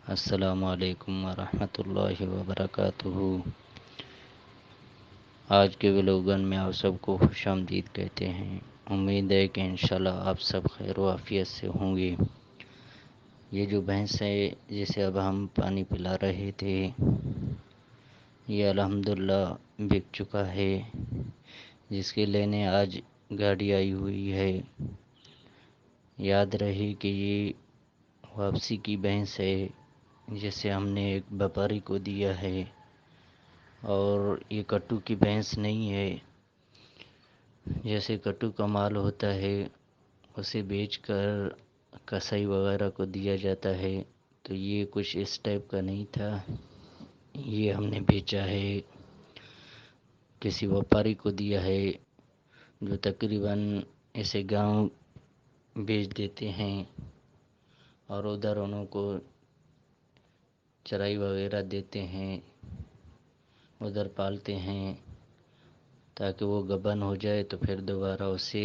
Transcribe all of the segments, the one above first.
السلام علیکم ورحمۃ اللہ وبرکاتہ۔ آج کے ولاگن میں آپ سب کو خوش آمدید کہتے ہیں۔ امید ہے کہ انشاءاللہ آپ سب خیر و عافیت سے ہوں گے۔ یہ جو بھینس ہے جسے اب ہم پانی پلا رہے تھے، یہ الحمدللہ بک چکا ہے، جس کے لینے آج گاڑی آئی ہوئی ہے۔ یاد رہے کہ یہ واپسی کی بھینس ہے جسے ہم نے ایک ویپاری کو دیا ہے، اور یہ کٹو کی بھینس نہیں ہے۔ جیسے کٹو کا مال ہوتا ہے اسے بیچ کر کسائی وغیرہ کو دیا جاتا ہے، تو یہ کچھ اس ٹائپ کا نہیں تھا۔ یہ ہم نے بیچا ہے، کسی ویپاری کو دیا ہے جو تقریباً اسے گاؤں بیچ دیتے ہیں اور ادھر انہوں کو چرائی وغیرہ دیتے ہیں، ادھر پالتے ہیں تاکہ وہ گبن ہو جائے تو پھر دوبارہ اسے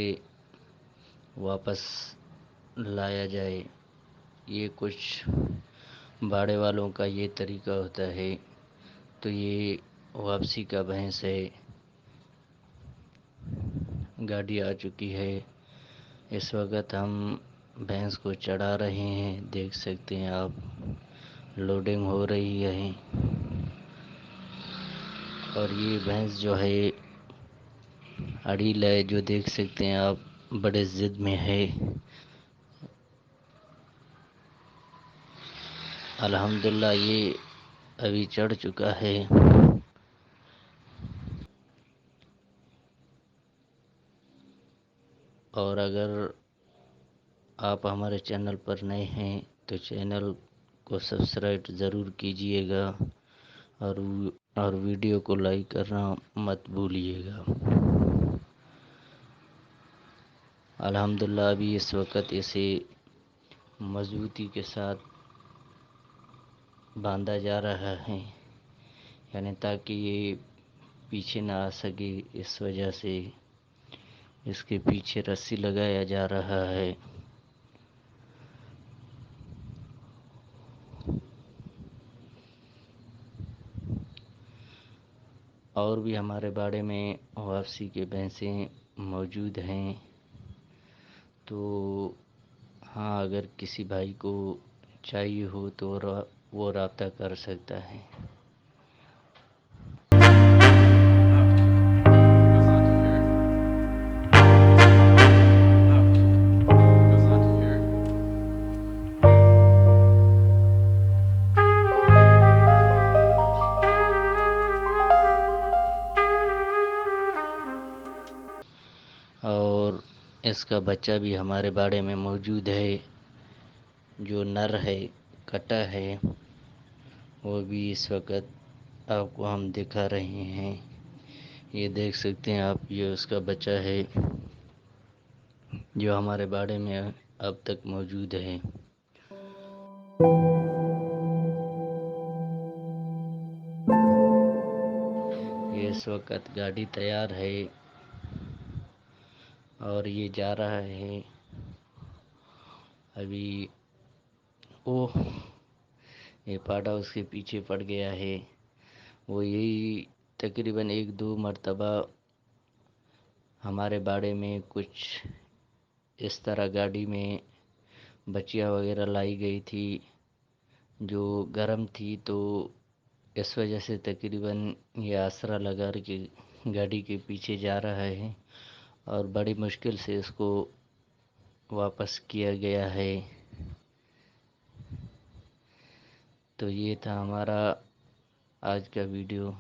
واپس لایا جائے۔ یہ کچھ باڑے والوں کا یہ طریقہ ہوتا ہے۔ تو یہ واپسی کا بھینس ہے، گاڑی آ چکی ہے۔ اس وقت ہم بھینس کو چڑھا رہے ہیں، دیکھ سکتے ہیں آپ، لوڈنگ ہو رہی ہے۔ اور یہ بھینس جو ہے اڑیل ہے، جو دیکھ سکتے ہیں آپ، بڑے ضد میں ہے۔ الحمدللہ یہ ابھی چڑھ چکا ہے۔ اور اگر آپ ہمارے چینل پر نئے ہیں تو چینل کو سبسکرائب ضرور کیجئے گا، اور ویڈیو کو لائک کرنا مت بھولیے گا۔ الحمدللہ ابھی اس وقت اسے مضبوطی کے ساتھ باندھا جا رہا ہے، یعنی تاکہ یہ پیچھے نہ آ سکے، اس وجہ سے اس کے پیچھے رسی لگایا جا رہا ہے۔ اور بھی ہمارے باڑے میں واپسی کے بھینسیں موجود ہیں، تو ہاں، اگر کسی بھائی کو چاہیے ہو تو وہ رابطہ کر سکتا ہے۔ اور اس کا بچہ بھی ہمارے باڑے میں موجود ہے، جو نر ہے، کٹا ہے، وہ بھی اس وقت آپ کو ہم دکھا رہے ہیں۔ یہ دیکھ سکتے ہیں آپ، یہ اس کا بچہ ہے جو ہمارے باڑے میں اب تک موجود ہے۔ یہ اس وقت گاڑی تیار ہے اور یہ جا رہا ہے۔ ابھی یہ پاڑا اس کے پیچھے پڑ گیا ہے۔ وہ یہی تقریباً 1-2 مرتبہ ہمارے باڑے میں کچھ اس طرح گاڑی میں بچیاں وغیرہ لائی گئی تھی جو گرم تھی، تو اس وجہ سے تقریباً یہ آسرا لگا کے گاڑی کے پیچھے جا رہا ہے، اور بڑی مشکل سے اس کو واپس کیا گیا ہے۔ تو یہ تھا ہمارا آج کا ویڈیو۔